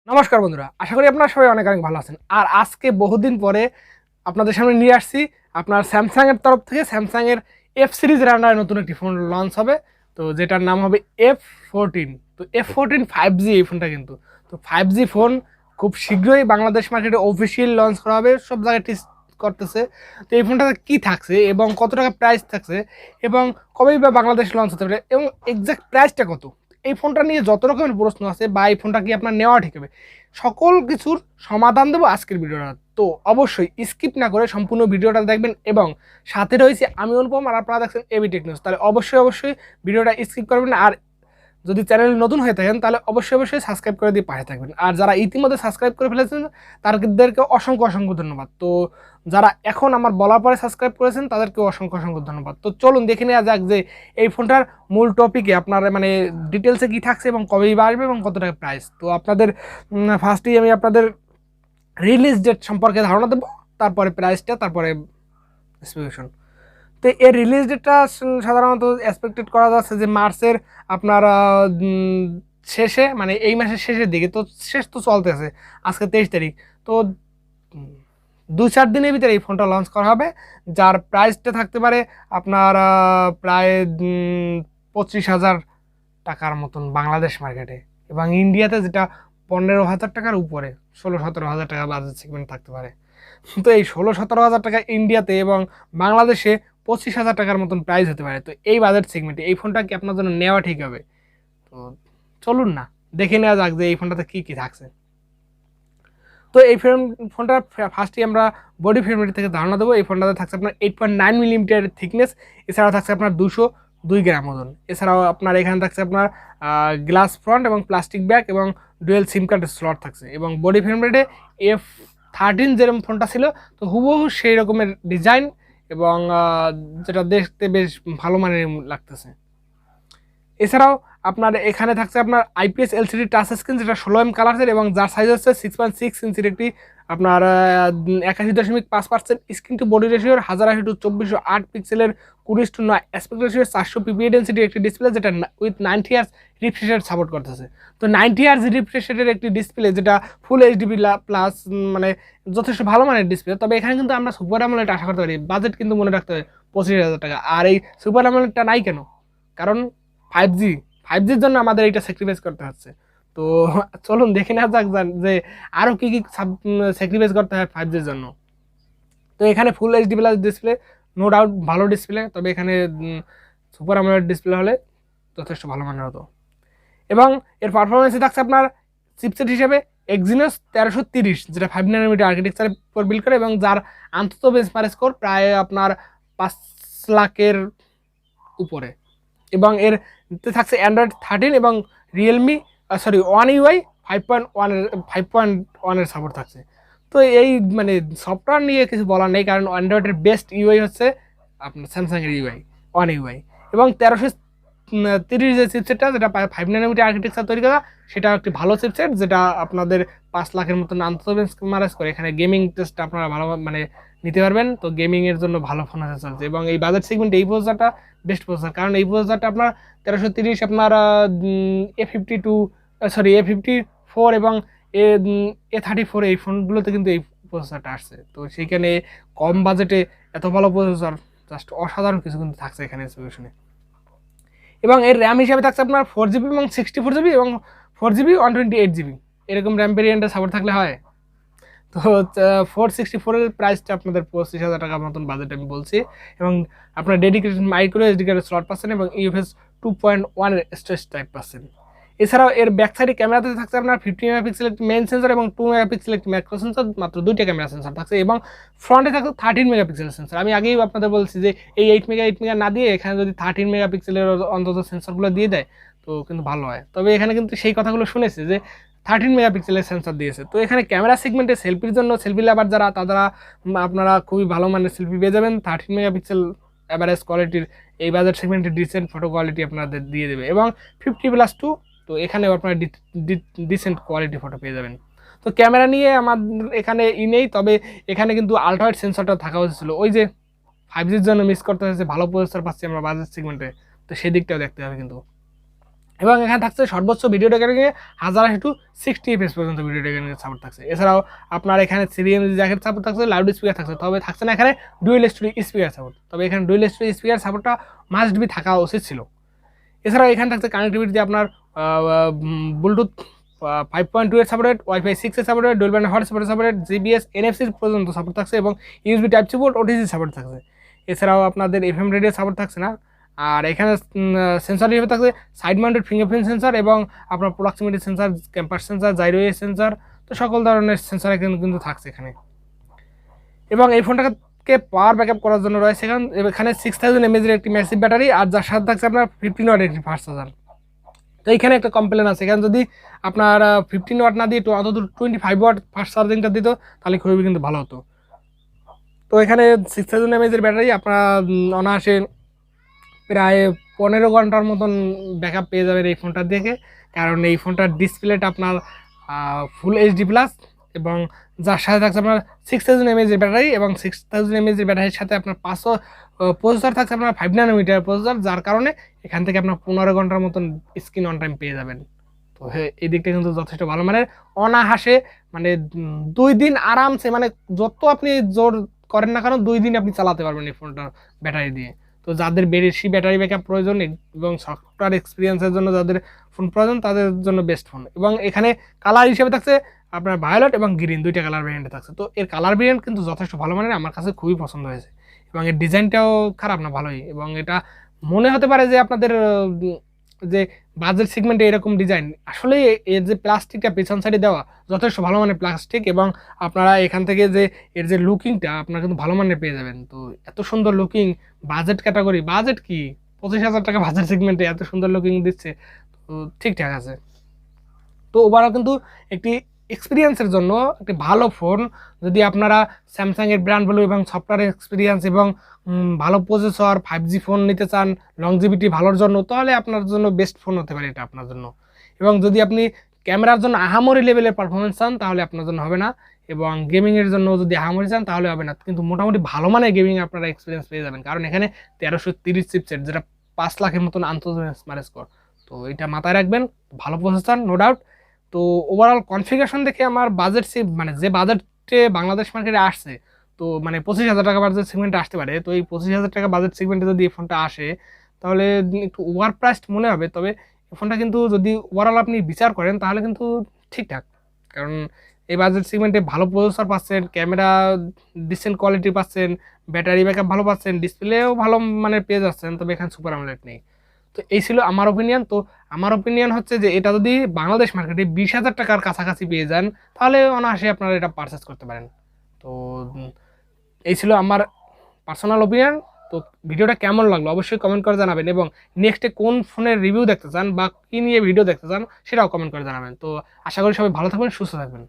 নমস্কার বন্ধুরা, আশা করি আপনারা সবাই অনেক ভালো আছেন। আর আজকে বহুদিন পরে আপনাদের সামনে নিয়ে আসছি আপনার স্যামসাং এর তরফ থেকে স্যামসাং এর এফ সিরিজের আন্ডারে নতুন একটি ফোন লঞ্চ হবে, তো যেটার নাম হবে F14। তো F14 5G এই ফোনটা কিন্তু তো 5G ফোন খুব শীঘ্রই বাংলাদেশ মার্কেটে অফিসিয়াল লঞ্চ করা হবে, সব জায়গায় টেস্ট করতেছে। তো এই ফোনটাতে কী থাকছে এবং কত টাকা প্রাইস থাকছে এবং কবেই বা বাংলাদেশ লঞ্চ হতে পারে এবং এক্সাক্ট প্রাইসটা কত, এই ফোনটা নিয়ে যত রকমের প্রশ্ন আছে বা এই ফোনটা কি আপনার নেওয়া ঠিক হবে, সকল কিছুর সমাধান দেবো আজকের ভিডিওটা। তো অবশ্যই স্কিপ না করে সম্পূর্ণ ভিডিওটা দেখবেন এবং সাথে রয়েছে আমি অনুপম আর আপনারা দেখছেন ABTechnews, তাহলে অবশ্যই ভিডিওটা স্কিপ করবেন না। আর যদি চ্যানেল নতুন হয়ে থাকেন তাহলে অবশ্যই সাবস্ক্রাইব করে দিয়ে পাশে থাকবেন। আর যারা ইতিমধ্যে সাবস্ক্রাইব করে ফেলেছেন তাদেরকে অসংখ্য ধন্যবাদ। তো যারা এখন আমার বলার পরে সাবস্ক্রাইব করেছেন তাদেরকে অসংখ্য ধন্যবাদ। তো চলুন দেখে নেওয়া যাক যে এই ফোনটার মূল টপিকে আপনার মানে ডিটেলসে কী থাকছে এবং কবেই আসবে এবং কত টাকা প্রাইস। তো আপনাদের ফার্স্টেই আমি আপনাদের রিলিজ ডেট সম্পর্কে ধারণা দেবো, তারপরে প্রাইসটা, তারপরে স্পেসিফিকেশন। তো এর রিলিজ ডেটটা সাধারণত এক্সপেক্টেড করা যাচ্ছে যে মার্চের আপনার শেষে, মানে এই মাসের শেষের দিকে। তো শেষ তো চলতেছে, আজকে 23 তারিখ। তো 2-4 দিনের ভিতরে এই ফোনটা লঞ্চ করা হবে, যার প্রাইসটা থাকতে পারে আপনার প্রায় 25,000 টাকার মতন বাংলাদেশ মার্কেটে, এবং ইন্ডিয়াতে যেটা 15,000 টাকার উপরে, 16-17 হাজার টাকা বাজেট সেগমেন্ট থাকতে পারে। তো এই 16-17 হাজার টাকা ইন্ডিয়াতে এবং বাংলাদেশে 25,000 টাকার মতন প্রাইস হতে পারে। তো এই বাজেট সেগমেন্টে এই ফোনটা কি আপনার জন্য নেওয়া ঠিক হবে? তো চলুন না দেখে নেওয়া যাক যে এই ফোনটাতে কী কী থাকছে। তো এই ফোনটা ফার্স্টে আমরা বডি ফ্রেমটি থেকে ধারণা দেবো। এই ফোনটাতে থাকছে আপনার 8.9 মিলিমিটার থিকনেস, এছাড়াও থাকছে আপনার 202 গ্রাম ওজন। এছাড়াও আপনার এখানে থাকছে আপনার গ্লাস ফ্রন্ট এবং প্লাস্টিক ব্যাক এবং ডুয়েল সিম কার্ড স্লট থাকছে। এবং বডি ফ্রেম রেটে F13 যেরকম ফোনটা ছিল তো হুবহু সেই রকমের ডিজাইন এবং যেটা দেখতে বেশ ভালো মানের লাগতেছে। এছাড়াও আপনার এখানে থাকছে আপনার IPS LCD টাচ স্ক্রিন, যেটা 16mm কালারের এবং যার সাইজ হচ্ছে 6.6 ইঞ্চির একটি আপনার 81.5% স্ক্রিন টু বডি রেশিওর 1080x2408 পিক্সেলের 20:9 অ্যাসপেক্ট রেশিওর 400 PPI ডেন্সিটির একটি ডিসপ্লে, যেটা with 90 Hz refresh rate support করতেছে। তো 90 Hz রিফ্রেশ রেটের একটি ডিসপ্লে, যেটা ফুল HD প্লাস, মানে যথেষ্ট ভালো মানের ডিসপ্লে। তবে এখানে কিন্তু আমরা সুপার অ্যামোলেড আশা করতে পারি। বাজেট কিন্তু মনে রাখতে হবে 25,000 টাকা। আর এই সুপার অ্যামোলেডটা নাই কেন? কারণ 5Gর জন্য আমাদের এইটা স্যাক্রিফাইস করতে হচ্ছে। তো চলুন দেখে নেওয়া যাক যে আরও কী কী স্যাক্রিফাইস করতে হয় 5Gর জন্য। তো এখানে full HD plus display, no doubt ভালো ডিসপ্লে, তবে এখানে সুপার অ্যামোলেড ডিসপ্লে হলে যথেষ্ট ভালো মানের হতো। এবং এর পারফরমেন্সে থাকছে আপনার চিপসেট হিসেবে Exynos 1330, যেটা 5 nanometer আর্কিটেকচারের উপর বিল্ড করে এবং যার আন্তত বেঞ্চমার্ক স্কোর প্রায় আপনার 5 লাখের উপরে। এবং এর থাকছে অ্যান্ড্রয়েড 13 এবং রিয়েলমি One UI 5.1 এর সাপোর্ট থাকছে। তো এই মানে সফটওয়্যার নিয়ে কিছু বলার নেই, কারণ অ্যান্ড্রয়েডের বেস্ট ইউআই হচ্ছে আপনার স্যামসাংয়ের One UI। এবং 1330 যে চিপসেটটা, যেটা 5 nanometer আর্কিটেকচার তৈরি করা, সেটা একটি ভালো চিপসেট, যেটা আপনাদের 5 লাখের মতন আন্তত বেঞ্চমার্ক করে। এখানে গেমিং টেস্ট আপনারা ভালো মানে নিতে পারবেন। তো গেমিংয়ের জন্য ভালো ফোন আছে চলছে। এবং এই বাজেট সেগমেন্টে এই প্রসেসরটা বেস্ট প্রসেসর, কারণ এই প্রসেসরটা আপনার 1330 আপনার A54 এবং A34 এই ফোনগুলোতে কিন্তু এই প্রসেসরটা আসছে। তো সেইখানে কম বাজেটে এত ভালো প্রসেসর, জাস্ট অসাধারণ কিছু কিন্তু থাকছে এখানে স্পেসিফিকেশনে। এবং এর র্যাম হিসাবে থাকছে আপনার 4GB এবং 64GB এবং 4GB 128GB এরকম র্যাম ভেরিয়েন্টের সাপোর্ট থাকলে হয়। তো 464-এর প্রাইসটা আপনাদের 25,000 টাকার মতন বাজেট আমি বলছি। এবং আপনার ডেডিকেটেড মাইক্রো SD কার্ডের স্লট পাচ্ছেন এবং UFS 2.1 এর স্টোরেজ টাইপ পাচ্ছেন। এছাড়াও এর ব্যাক সাইডে ক্যামেরাতে থাকছে আপনার 50 মেগাপিক্সেল একটি মেইন সেন্সর এবং 2 মেগাপিক্সেল একটি ম্যাক্রো সেন্সর, মাত্র 2টা ক্যামেরা সেন্সর থাকছে। এবং ফ্রন্টে থাকছে 13 মেগাপিক্সেল সেন্সর। আমি আগেই আপনাদের বলছি যে এই 8 মেগা না দিয়ে এখানে যদি 13 মেগাপিক্সেলের অন্তত সেন্সরগুলো দিয়ে দেয় তো কিন্তু ভালো হয়। তবে এখানে কিন্তু সেই কথাগুলো শুনেছি যে 13 মেগাপিক্সেলের সেন্সর দিয়েছে। তো এখানে ক্যামেরা সেগমেন্টে সেলফির জন্য, সেলফি লাভার যারা, তারা আপনারা খুবই ভালো মানের সেলফি পেয়ে যাবেন। 13 মেগাপিক্সেল অ্যাভারেজ কোয়ালিটির এই বাজেট সেগমেন্টে ডিসেন্ট ফটো কোয়ালিটি আপনাদের দিয়ে দেবে। এবং 50+2, তো এখানেও আপনারা ডিসেন্ট কোয়ালিটি ফটো পেয়ে যাবেন। তো ক্যামেরা নিয়ে আমার এখানে নেই, তবে এখানে কিন্তু আলট্রাওয়াইড সেন্সরটা থাকা উচিত ছিল। ওই যে 5Gর জন্য মিস করতে হয়েছে, ভালো প্রসেসর পাচ্ছি আমরা বাজেট সেগমেন্টে, তো সেই দিকটাও দেখতে হবে কিন্তু। এবং এখানে থাকছে সর্বোচ্চ ভিডিও রেকর্ডিংয়ে 1080 FPS পর্যন্ত ভিডিও রেকর্ডিংয়ের সাপোর্ট থাকছে। এছাড়াও আপনার এখানে 3 জ্যাকের সাপোর্ট থাকছে, লাউড স্পিকার থাকছে, তবে থাকছে না এখানে ডুয়েল স্টোরি স্পিকার সাপোর্ট। তবে এখানে ডুয়েল স্টোরি স্পিকার সাপোর্টটা মাস্ট বি থাকা উচিত ছিল। এছাড়াও এখানে থাকছে কানেক্টিভিটি আপনার ব্লুটুথ 5.2 এর সাপোর্টেড, ওয়াইফাই 6 এর সাপোর্টেড, ডুয়াল ব্যান্ড হটস্পটের সাপোর্টেড, জিবিএস এনএফসি পর্যন্ত সাপোর্ট থাকছে এবং USB type C port, OTG support থাকছে। এছাড়াও আপনাদের এফএম রেডিও সাপোর্ট থাকছে না। আর এখানে সেন্সর হিসেবে থাকছে সাইড মাউন্টেড ফিঙ্গারপ্রিন্ট সেন্সর এবং আপনার proximity sensor, campus sensor, gyro sensor, তো সকল ধরনের সেন্সর কিন্তু থাকছে এখানে। এবং এই ফোনটাকে পাওয়ার ব্যাকআপ করার জন্য রয়েছে এখানে 6000 mAh একটি ম্যাসিভ ব্যাটারি, আর যার সাথে থাকছে আপনার 15 ওয়াট একটি ফাস্ট চার্জার। তো এইখানে একটা কমপ্লেন আছে, এখানে যদি আপনার 15 ওয়াট না দিয়ে অন্তত 25 ওয়াট ফাস্ট চার্জিংটা দিত তাহলে খুবই কিন্তু ভালো হতো। তো এখানে 6000 mAh ব্যাটারি আপনার অনায়াসে প্রায় 15 ঘন্টার মতন ব্যাকআপ পেয়ে যাবেন এই ফোনটা দেখে, কারণ এই ফোনটার ডিসপ্লেটা আপনার ফুল এইচডি প্লাস এবং যার সাথে থাকছে আপনার 6000 mAh ব্যাটারি এবং 6000 mAh ব্যাটারির সাথে আপনার 500 প্রসেসর থাকছে আপনার 5 ন্যানোমিটার প্রসেসর, যার কারণে এখান থেকে আপনার 15 ঘন্টার মতন স্ক্রিন অন টাইম পেয়ে যাবেন। তো এই দিকটা কিন্তু যথেষ্ট ভালো, মানে অনাহাসে মানে 2 দিন আরামসে, মানে যত আপনি জোর করেন না কেন 2 দিন আপনি চালাতে পারবেন এই ফোনটার ব্যাটারি দিয়ে। তো যাদের বেশি ব্যাটারি ব্যাকআপ প্রয়োজন এবং সফটওয়্যার এক্সপিরিয়েন্সের জন্য যাদের ফোন প্রয়োজন তাদের জন্য বেস্ট ফোন। এবং এখানে কালার হিসেবে থাকছে আপনার ভায়োলেট এবং গ্রিন, দুইটা কালার ভেরিয়েন্টে থাকছে। তো এর কালার ভেরিয়েন্ট কিন্তু যথেষ্ট ভালো, মানে আমার কাছে খুবই পছন্দ হয়েছে এবং এর ডিজাইনটাও খারাপ না, ভালোই। এবং এটা মনে হতে পারে যে আপনাদের যে বাজেট সেগমেন্টে এরকম ডিজাইন, আসলে এর যে প্লাস্টিকটা পেছন সাইডে দেওয়া যথেষ্ট ভালো মানের প্লাস্টিক, এবং আপনারা এখান থেকে যে এর যে লুকিংটা আপনারা কিন্তু ভালো মানের পেয়ে যাবেন। তো এত সুন্দর লুকিং, বাজেট ক্যাটাগরি, বাজেট কি 25,000 টাকা বাজেট সেগমেন্টে এত সুন্দর লুকিং দিচ্ছে, তো ঠিকঠাক আছে। তো ওভারঅল কিন্তু একটি এক্সপিরিয়েন্সের জন্য একটি ভালো ফোন, যদি আপনারা স্যামসাংয়ের ব্র্যান্ড ভ্যালু এবং সফটওয়্যার এক্সপিরিয়েন্স এবং ভালো প্রসেসর 5G ফোন নিতে চান লংজিভিটি ভালোর জন্য, তাহলে আপনার জন্য বেস্ট ফোন হতে পারে এটা আপনার জন্য। এবং যদি আপনি ক্যামেরার জন্য আহামরি লেভেলের পারফরমেন্স চান তাহলে আপনার জন্য হবে না, এবং গেমিংয়ের জন্য যদি আহামরি চান তাহলে হবে না, কিন্তু মোটামুটি ভালো মানের গেমিং আপনারা এক্সপিরিয়েন্স পেয়ে যাবেন, কারণ এখানে 1330 চিপসেট, যেটা 5 লাখের মতন আন্তর্জাতিক স্মার্ট স্কোর। তো এটা মাথায় রাখবেন, ভালো প্রসেসর নো ডাউট। তো ওভারঅল কনফিগারেশন দেখে আমার বাজেট মানে যে বাজেটে বাংলাদেশ মার্কেটে আসছে, তো মানে 25,000 টাকা বাজেট সেগমেন্টে আসতে পারে, তো এই 25,000 টাকা বাজেট সেগমেন্টে যদি এই ফোনটা আসে তাহলে একটু ওভার প্রাইসড মনে হবে। তবে এই ফোনটা কিন্তু যদি ওভারঅল আপনি বিচার করেন তাহলে কিন্তু ঠিকঠাক, কারণ এই বাজেট সেগমেন্টে ভালো প্রসেসর পাচ্ছেন, ক্যামেরা ডিসেন্ট কোয়ালিটি পাচ্ছেন, ব্যাটারি ব্যাকআপ ভালো পাচ্ছেন, ডিসপ্লেও ভালো মানে পেয়ে যাচ্ছেন, তবে এখানে সুপার আমোলেড নেই। তো এই ছিল আমার ওপিনিয়ন। তো আমার ওপিনিয়ন হচ্ছে যে এটা যদি বাংলাদেশ মার্কেটে 20,000 টাকার কাছাকাছি পেয়ে যান তাহলে অনায়াসে আপনারা এটা পারচেস করতে পারেন। তো এই ছিল আমার পার্সোনাল ওপিনিয়ন। তো ভিডিওটা কেমন লাগলো অবশ্যই কমেন্ট করে জানাবেন, এবং নেক্সটে কোন ফোনের রিভিউ দেখতে চান বা কী নিয়ে ভিডিও দেখতে চান সেটাও কমেন্ট করে জানাবেন। তো আশা করি সবাই ভালো থাকবেন, সুস্থ থাকবেন।